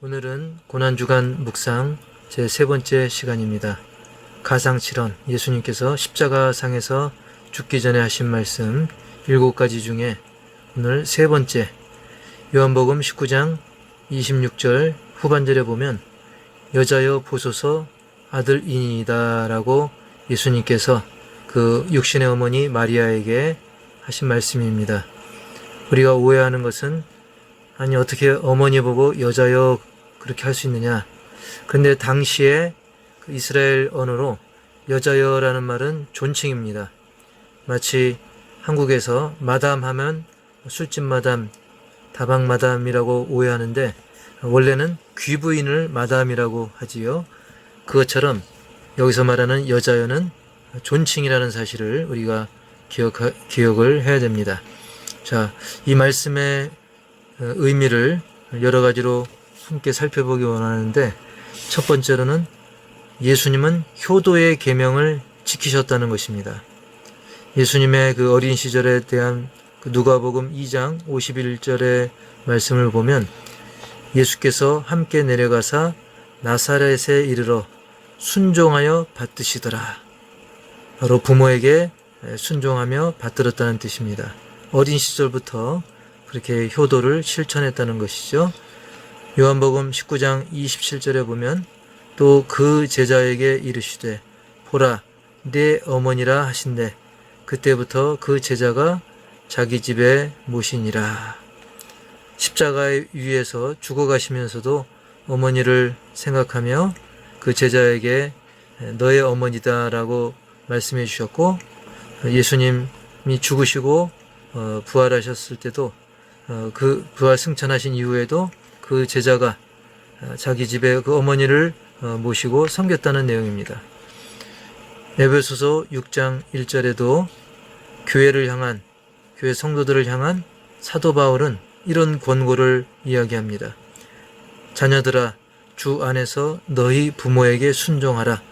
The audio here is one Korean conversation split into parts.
오늘은 고난주간 묵상 제 세 번째 시간입니다. 가상칠언, 예수님께서 십자가상에서 죽기 전에 하신 말씀 7가지 중에 오늘 세 번째, 요한복음 19장 26절 후반절에 보면 여자여 보소서 아들이니이다 라고 예수님께서 그 육신의 어머니 마리아에게 하신 말씀입니다. 우리가 오해하는 것은 아니 어떻게 어머니 보고 여자여 그렇게 할 수 있느냐. 그런데 당시에 그 이스라엘 언어로 여자여라는 말은 존칭입니다. 마치 한국에서 마담 하면 술집 마담, 다방 마담이라고 오해하는데 원래는 귀부인을 마담이라고 하지요. 그것처럼 여기서 말하는 여자여는 존칭이라는 사실을 우리가 기억을 해야 됩니다. 자, 이 말씀의 의미를 여러 가지로 함께 살펴보기 원하는데, 첫 번째로는 예수님은 효도의 계명을 지키셨다는 것입니다. 예수님의 그 어린 시절에 대한 그 누가복음 2장 51절의 말씀을 보면 예수께서 함께 내려가사 나사렛에 이르러 순종하여 받드시더라. 바로 부모에게 순종하며 받들었다는 뜻입니다. 어린 시절부터 그렇게 효도를 실천했다는 것이죠. 요한복음 19장 27절에 보면 또 그 제자에게 이르시되 보라 내 어머니라 하신대 그때부터 그 제자가 자기 집에 모시니라. 십자가 위에서 죽어가시면서도 어머니를 생각하며 그 제자에게 너의 어머니다 라고 말씀해 주셨고, 예수님이 죽으시고 부활하셨을 때도 그 부활 승천하신 이후에도 그 제자가 자기 집에 그 어머니를 모시고 섬겼다는 내용입니다. 에베소서 6장 1절에도 교회 성도들을 향한 사도 바울은 이런 권고를 이야기합니다. 자녀들아 주 안에서 너희 부모에게 순종하라.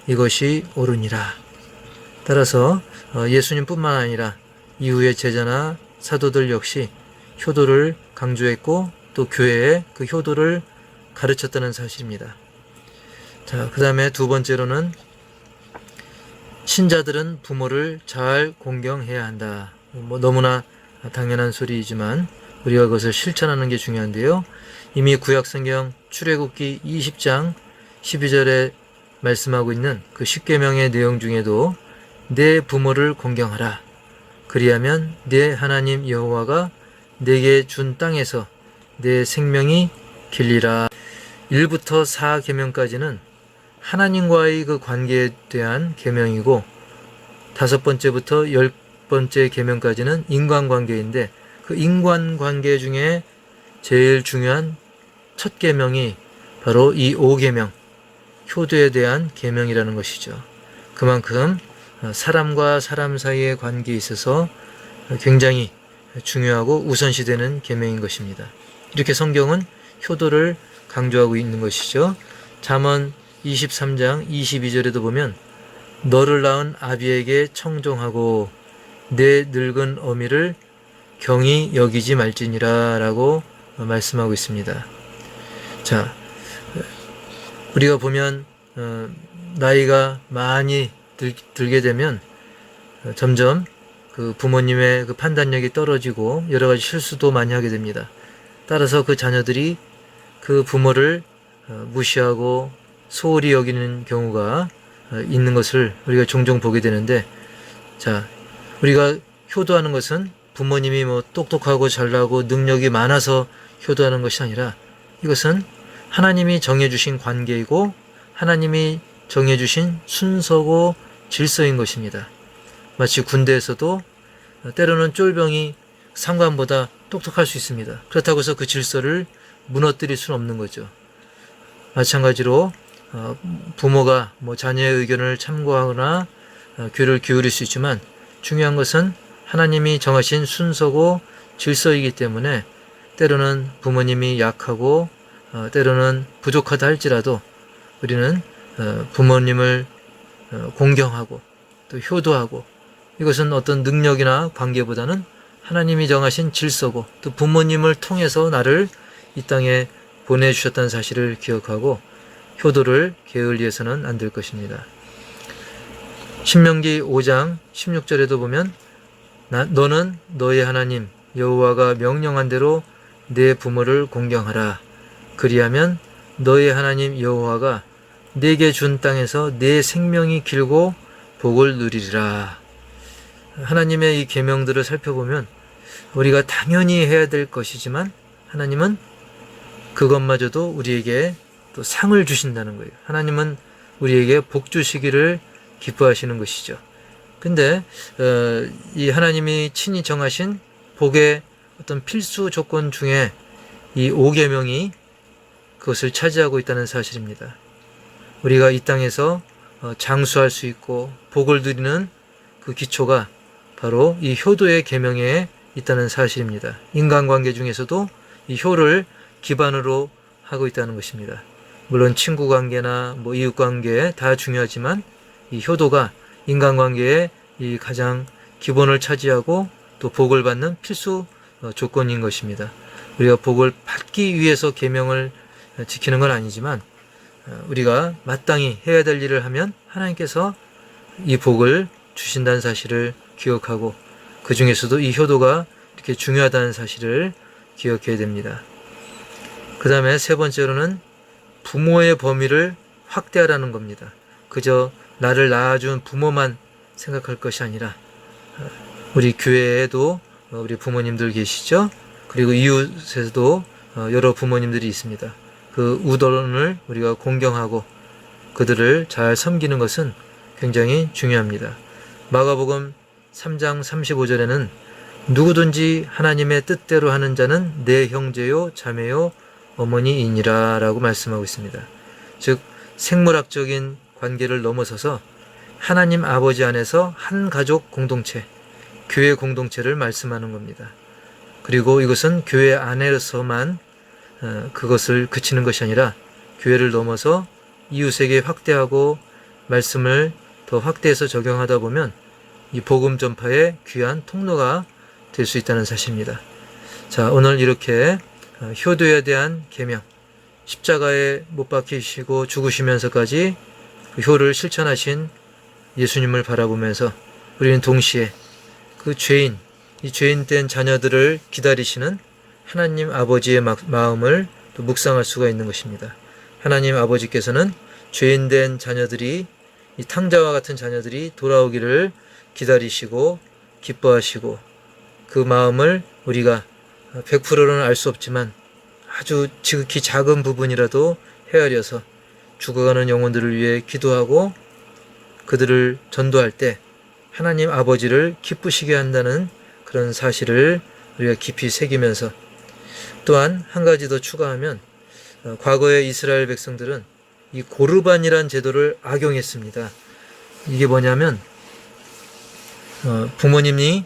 이것이 옳으니라. 따라서 예수님뿐만 아니라 이후의 제자나 사도들 역시 효도를 강조했고 또 교회에 그 효도를 가르쳤다는 사실입니다. 자, 그 다음에 두 번째로는 신자들은 부모를 잘 공경해야 한다. 너무나 당연한 소리이지만 우리가 그것을 실천하는 게 중요한데요. 이미 구약성경 출애굽기 20장 12절에 말씀하고 있는 그 십계명의 내용 중에도 내 부모를 공경하라. 그리하면 내 하나님 여호와가 내게 준 땅에서 내 생명이 길리라. 1부터 4계명까지는 하나님과의 그 관계에 대한 계명이고 5번째부터 10번째 계명까지는 인간관계인데 그 인간관계 중에 제일 중요한 첫 계명이 바로 이 5계명, 효도에 대한 계명이라는 것이죠. 그만큼 사람과 사람 사이의 관계에 있어서 굉장히 중요하고 우선시되는 계명인 것입니다. 이렇게 성경은 효도를 강조하고 있는 것이죠. 잠언 23장 22절에도 보면 너를 낳은 아비에게 청종하고 내 늙은 어미를 경히 여기지 말지니라 라고 말씀하고 있습니다. 자, 우리가 보면 나이가 많이 들게 되면 점점 그 부모님의 그 판단력이 떨어지고 여러 가지 실수도 많이 하게 됩니다. 따라서 그 자녀들이 그 부모를 무시하고 소홀히 여기는 경우가 있는 것을 우리가 종종 보게 되는데, 자, 우리가 효도하는 것은 부모님이 뭐 똑똑하고 잘나고 능력이 많아서 효도하는 것이 아니라 이것은 하나님이 정해주신 관계이고 하나님이 정해주신 순서고 질서인 것입니다. 마치 군대에서도 때로는 쫄병이 상관보다 똑똑할 수 있습니다. 그렇다고 해서 그 질서를 무너뜨릴 수는 없는 거죠. 마찬가지로 부모가 뭐 자녀의 의견을 참고하거나 귀를 기울일 수 있지만 중요한 것은 하나님이 정하신 순서고 질서이기 때문에 때로는 부모님이 약하고 때로는 부족하다 할지라도 우리는 부모님을 공경하고 또 효도하고, 이것은 어떤 능력이나 관계보다는 하나님이 정하신 질서고 또 부모님을 통해서 나를 이 땅에 보내주셨다는 사실을 기억하고 효도를 게을리해서는 안 될 것입니다. 신명기 5장 16절에도 보면 너는 너의 하나님 여호와가 명령한 대로 내 부모를 공경하라. 그리하면 너의 하나님 여호와가 내게 준 땅에서 내 생명이 길고 복을 누리리라. 하나님의 이 계명들을 살펴보면 우리가 당연히 해야 될 것이지만 하나님은 그것마저도 우리에게 또 상을 주신다는 거예요. 하나님은 우리에게 복 주시기를 기뻐하시는 것이죠. 근데 이 하나님이 친히 정하신 복의 어떤 필수 조건 중에 이 5계명이 그것을 차지하고 있다는 사실입니다. 우리가 이 땅에서 장수할 수 있고 복을 누리는 그 기초가 바로 이 효도의 계명에 있다는 사실입니다. 인간관계 중에서도 이 효를 기반으로 하고 있다는 것입니다. 물론 친구관계나 이웃관계 다 중요하지만 이 효도가 인간관계의 이 가장 기본을 차지하고 또 복을 받는 필수 조건인 것입니다. 우리가 복을 받기 위해서 계명을 지키는 건 아니지만 우리가 마땅히 해야 될 일을 하면 하나님께서 이 복을 주신다는 사실을 기억하고 그 중에서도 이 효도가 이렇게 중요하다는 사실을 기억해야 됩니다. 그 다음에 세 번째로는 부모의 범위를 확대하라는 겁니다. 그저 나를 낳아준 부모만 생각할 것이 아니라 우리 교회에도 우리 부모님들 계시죠? 그리고 이웃에서도 여러 부모님들이 있습니다. 그 우더론을 우리가 공경하고 그들을 잘 섬기는 것은 굉장히 중요합니다. 마가복음 3장 35절에는 누구든지 하나님의 뜻대로 하는 자는 내 형제요 자매요 어머니이니라 라고 말씀하고 있습니다. 즉 생물학적인 관계를 넘어서서 하나님 아버지 안에서 한 가족 공동체, 교회 공동체를 말씀하는 겁니다. 그리고 이것은 교회 안에서만 그것을 그치는 것이 아니라 교회를 넘어서 이웃에게 확대하고 말씀을 더 확대해서 적용하다 보면 이 복음 전파의 귀한 통로가 될 수 있다는 사실입니다. 자, 오늘 이렇게 효도에 대한 계명, 십자가에 못 박히시고 죽으시면서까지 그 효를 실천하신 예수님을 바라보면서 우리는 동시에 그 이 죄인된 자녀들을 기다리시는 하나님 아버지의 마음을 또 묵상할 수가 있는 것입니다. 하나님 아버지께서는 죄인된 자녀들이 이 탕자와 같은 자녀들이 돌아오기를 기다리시고 기뻐하시고 그 마음을 우리가 100%는 알 수 없지만 아주 지극히 작은 부분이라도 헤아려서 죽어가는 영혼들을 위해 기도하고 그들을 전도할 때 하나님 아버지를 기쁘시게 한다는 그런 사실을 우리가 깊이 새기면서 또한 한 가지 더 추가하면 과거의 이스라엘 백성들은 이 고르반이란 제도를 악용했습니다. 이게 뭐냐면 부모님이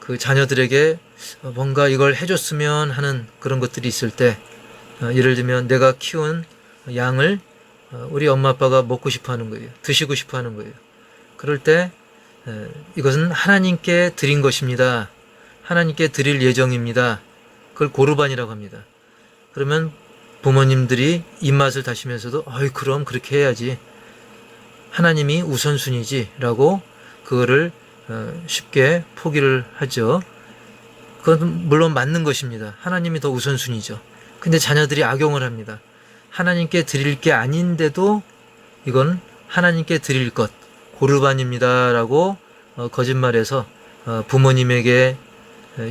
그 자녀들에게 뭔가 이걸 해줬으면 하는 그런 것들이 있을 때 예를 들면 내가 키운 양을 우리 엄마 아빠가 먹고 싶어 하는 거예요. 드시고 싶어 하는 거예요. 그럴 때 이것은 하나님께 드린 것입니다. 하나님께 드릴 예정입니다. 그걸 고르반이라고 합니다. 그러면 부모님들이 입맛을 다시면서도 그럼 그렇게 해야지. 하나님이 우선순위지 라고 그거를 쉽게 포기를 하죠. 그건 물론 맞는 것입니다. 하나님이 더 우선순위죠. 근데 자녀들이 악용을 합니다. 하나님께 드릴 게 아닌데도 이건 하나님께 드릴 것, 고르반입니다 라고 거짓말해서 부모님에게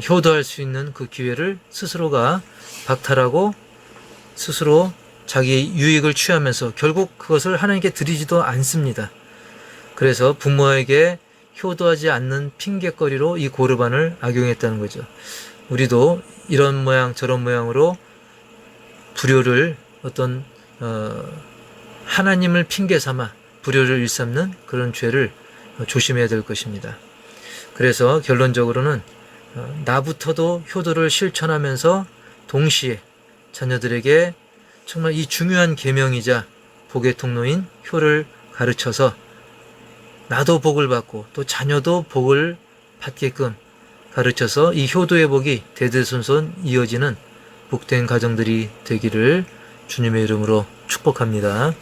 효도할 수 있는 그 기회를 스스로가 박탈하고 스스로 자기 유익을 취하면서 결국 그것을 하나님께 드리지도 않습니다. 그래서 부모에게 효도하지 않는 핑곗거리로 이 고르반을 악용했다는 거죠. 우리도 이런 모양 저런 모양으로 불효를 어떤 하나님을 핑계 삼아 불효를 일삼는 그런 죄를 조심해야 될 것입니다. 그래서 결론적으로는 나부터도 효도를 실천하면서 동시에 자녀들에게 정말 이 중요한 계명이자 복의 통로인 효를 가르쳐서 나도 복을 받고 또 자녀도 복을 받게끔 가르쳐서 이 효도의 복이 대대손손 이어지는 복된 가정들이 되기를 주님의 이름으로 축복합니다.